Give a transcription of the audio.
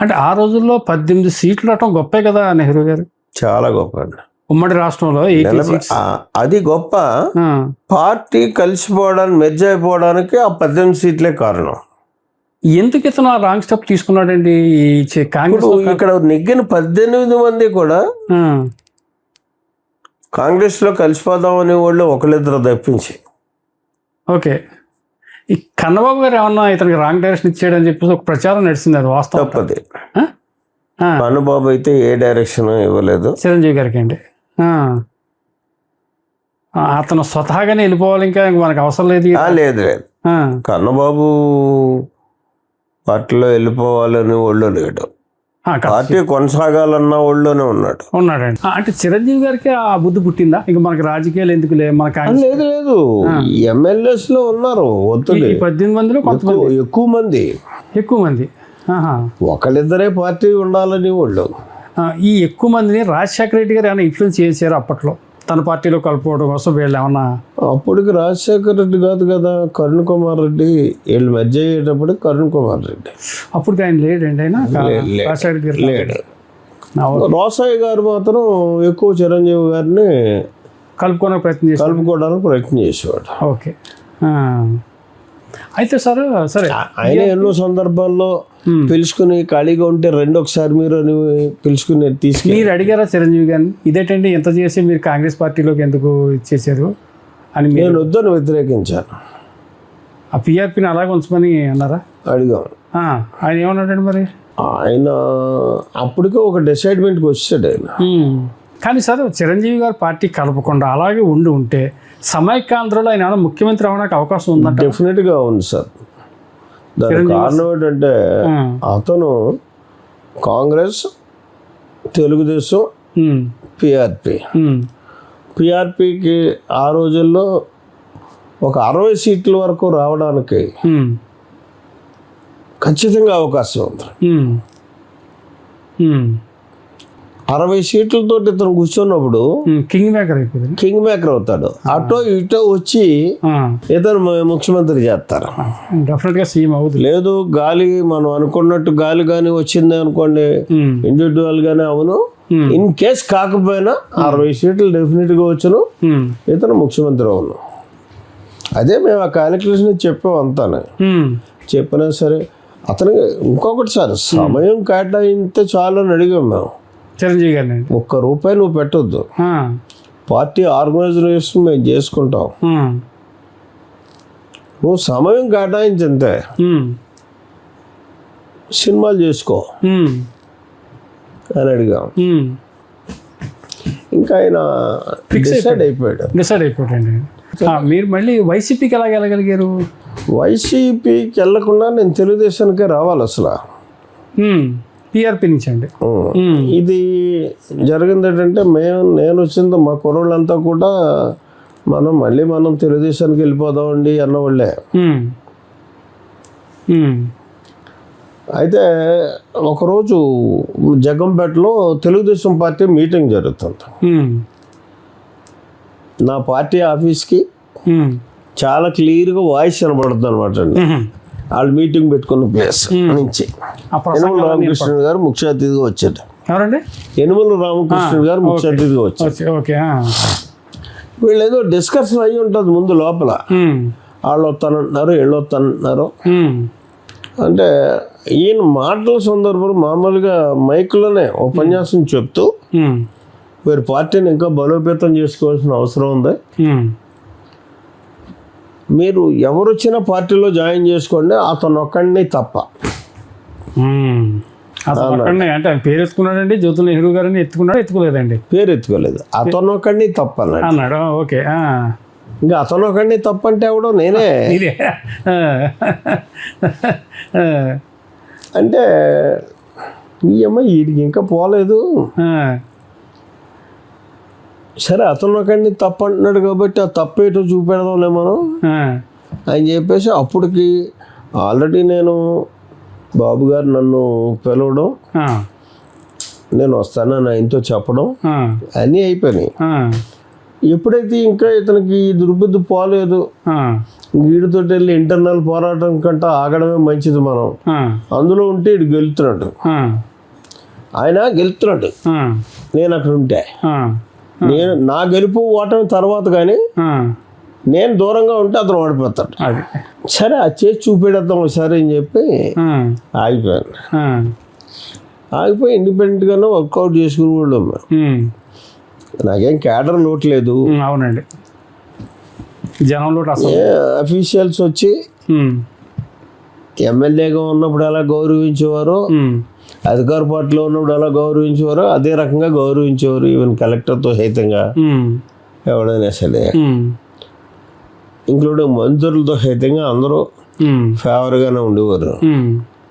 అంటే ఆ రోజుల్లో 18 సీట్లు రావటం గొప్పే కదా నెహ్రూ గారు. చాలా గొప్ప అండి. ఉమ్మడి రాష్ట్రంలో 18 సీట్స్. అది గొప్ప. పార్టీ కలిసిపోవడానికి మెర్జ్ అయిపోవడానికి ఆ 18 సీట్లే కారణం. ఎందుకు ఇతను ఆ రాంగ్ స్టెప్ తీసుకున్నాడండి? కాంగ్రెస్ ఇక్కడ నెగ్గిన 18 మంది కూడా కాంగ్రెస్ లో కలిసిపోదాం అనే వాళ్ళు ఒకళ్ళిద్దరు తప్పించి. ఓకే, ఈ కన్నబాబు గారు ఏమన్నా ఇతనికి రాంగ్ డైరెక్షన్ ఇచ్చాడని చెప్పేసి ఒక ప్రచారం నడిచింది, అది వాస్తవం? తప్పది. కన్నబాబు అయితే ఏ డైరెక్షన్ ఇవ్వలేదు చిరంజీవి గారికి అండి. అతను స్వతహాగానే వెళ్ళిపోవాలి, ఇంకా మనకు అవసరం లేదు. లేదు కన్నబాబు పార్టీలో వెళ్ళిపోవాలని వాళ్ళు లేడు, పార్టీ కొనసాగాలన్న వాళ్ళనే ఉన్నాడండి. అంటే చిరంజీవి గారికి ఆ బుద్ధి పుట్టిందా, ఇంకా మనకి రాజకీయాలు ఎందుకు మనకి? లేదు ఎమ్మెల్యేస్ లో ఉన్నారు 18 మందిలో ఎక్కువ మంది ఒకళ్ళిద్దరే పార్టీ ఉండాలని వాళ్ళు. ఈ ఎక్కువ మందిని రాజశేఖర రెడ్డి గారు ఏమైనా ఇన్ఫ్లుయెన్స్ చేశారు అప్పట్లో తన పార్టీలో కలుపుకోవడం కోసం? వీళ్ళు ఏమన్నా అప్పటికి రాజశేఖర రెడ్డి కాదు కదా, కరుణ్ కుమార్ రెడ్డి. వీళ్ళు మెర్జ్ అయ్యేటప్పుడు కరుణ్ కుమార్ రెడ్డి. అప్పుడు ఆయన లేడండి, ఆయన రాజశేఖర రెడ్డి గారు లేడు. రోసయ్య గారు మాత్రం ఎక్కువ చిరంజీవి గారిని కలుపుకోవడానికి ప్రయత్నం చేసేవాడు. ఓకే, అయితే సరే ఆయన ఎన్నో సందర్భాల్లో పిలుచుకుని ఖాళీగా ఉంటే ఒకసారి మీరు అని పిలుచుకుని మీరు అడిగారా చిరంజీవి గారిని, ఇదేంటండి ఎంత చేసి మీరు కాంగ్రెస్ పార్టీలోకి ఎందుకు ఇచ్చేసారు అని? నేను వద్దని వ్యతిరేకించాను. ఆ పిఆర్పిని అలాగే ఉంచమని అన్నారా? అడిగాను. ఆయన ఏమన్నాడండి మరి? ఆయన అప్పటికే ఒక డిసైడ్మెంట్కి వచ్చాడు ఆయన. కానీ సార్ చిరంజీవి గారు పార్టీ కలపకుండా అలాగే ఉంటే సమైక్యాంధ్రలో ఆయన ఏమైనా ముఖ్యమంత్రి అవడానికి అవకాశం ఉందంట? డెఫినెట్గా ఉంది సార్. దానికి కారణం ఏంటంటే అతను కాంగ్రెస్, తెలుగుదేశం, పిఆర్పికి ఆ రోజుల్లో ఒక 60 సీట్ల వరకు రావడానికి ఖచ్చితంగా అవకాశం ఉంది. 60 సీట్లతో ఇతను కూర్చున్నప్పుడు కింగ్ మేకర్ అవుతాడు. అటో ఇటో వచ్చి ఇతను ముఖ్యమంత్రి చేస్తారు. డెఫినెట్గా సీఎం అవుతుంది. లేదు గాలి మనం అనుకున్నట్టు గాలి కానీ వచ్చింది అనుకోండి, ఇండివిజువల్ గానే అవును. ఇన్ కేస్ కాకపోయినా 60 సీట్లు డెఫినెట్గా వచ్చును, ఇతను ముఖ్యమంత్రి అవును. అదే మేము ఆ క్యాలిక్యులేషన్ చెప్పాం అంతానే. చెప్పినా సరే అతనికి ఇంకొకటి సార్, సమయం కేటాయితే చాలు అని అడిగాం మేము చిరంజీవి గారిని. ₹1 నువ్వు పెట్టొద్దు, పార్టీ ఆర్గనైజేషన్ మేము చేసుకుంటాం, నువ్వు సమయం కేటాయించంతే, సినిమాలు చేసుకో అని అడిగాం. ఇంకా ఆయన డిసైడ్ అయిపోయాడు. మీరు మళ్ళీ వైసీపీకి ఎలా వెళ్ళగలిగారు? వైసీపీకి వెళ్ళకుండా నేను తెలుగుదేశానికే రావాలి అసలు. పిఆర్పి నుంచి అండి. ఇది జరిగింది ఏంటంటే నేను వచ్చింది మా కుర్రోళ్ళంతా కూడా మనం తెలుగుదేశానికి వెళ్ళిపోదామండి అన్నవాళ్ళే. అయితే ఒకరోజు జగంపేటలో తెలుగుదేశం పార్టీ మీటింగ్ జరుగుతుంది. నా పార్టీ ఆఫీస్కి చాలా క్లియర్గా వాయిస్ వినబడుతుంది అనమాట అండి. వాళ్ళు మీటింగ్ పెట్టుకున్న ప్లేస్ నుంచి యనమల రామకృష్ణుడు గారు ముఖ్య అతిథిగా వచ్చాడు. యనమల రామకృష్ణుడు గారు ముఖ్య అతిథిగా వచ్చారు. వీళ్ళు ఏదో డిస్కషన్ అయ్యి ఉంటుంది ముందు లోపల. వాళ్ళు వస్తానంటున్నారు, వీళ్ళు వస్తానంటున్నారు. అంటే ఈయన మాటల సందర్భంలో మామూలుగా మైక్లోనే ఉపన్యాసం చెప్తూ వీరి పార్టీని ఇంకా బలోపేతం చేసుకోవాల్సిన అవసరం ఉంది, మీరు ఎవరు వచ్చినా పార్టీలో జాయిన్ చేసుకోండి, అతను ఒక్కడిని తప్ప. అంటే పేరు ఎత్తుకున్నాడండి, జ్యోతి నెహ్రూ గారిని ఎత్తుకోలేదండి, పేరు ఎత్తుకోలేదు, అతను ఒక్కడిని తప్ప అన్నాడు. ఓకే, ఇంకా అతను ఒక్కడిని తప్ప అంటే ఎవడో నేనే అంటే ఈ అమ్మాయి వీడికి ఇంకా పోలేదు. సరే అతను ఒకడిని తప్పు అంటున్నాడు కాబట్టి ఆ తప్పేటో చూపెడదాంలే మనం అని చెప్పేసి అప్పటికి ఆల్రెడీ నేను బాబు గారు నన్ను పిలవడం, నేను వస్తానని ఆయనతో చెప్పడం అన్నీ అయిపోయినాయి. ఎప్పుడైతే ఇంకా ఇతనికి దుర్బుద్ధి పోలేదు, వీడితో వెళ్ళి ఇంటర్నల్ పోరాటం కంటే ఆగడమే మంచిది మనం. అందులో ఉంటే ఇటు గెలుతున్నాడు, ఆయన గెలుతున్నాడు, నేను అక్కడ ఉంటే నేను నా గెలుపు ఓటమి తర్వాత, కానీ నేను దూరంగా ఉంటే అతను ఓడిపోతాడు. సరే అది చేసి చూపేద్దాం ఒకసారి అని చెప్పి ఆగిపోయాను. ఆగిపోయి ఇండిపెండెంట్గానే వర్కౌట్ చేసుకుని వాళ్ళు నాకేం క్యాడర్ లోటు లేదు. అవునండి, జనంలో అఫీషియల్స్ వచ్చి ఎమ్మెల్యేగా ఉన్నప్పుడు ఎలా గౌరవించేవారో, అధికార పార్టీలో ఉన్నప్పుడు ఎలా గౌరవించేవారో అదే రకంగా గౌరవించేవారు. ఈవెన్ కలెక్టర్తో సైతంగా ఎవడైనా సరే, ఇంక్లూడింగ్ మంత్రులతో సైతంగా అందరూ ఫేవర్గానే ఉండేవారు.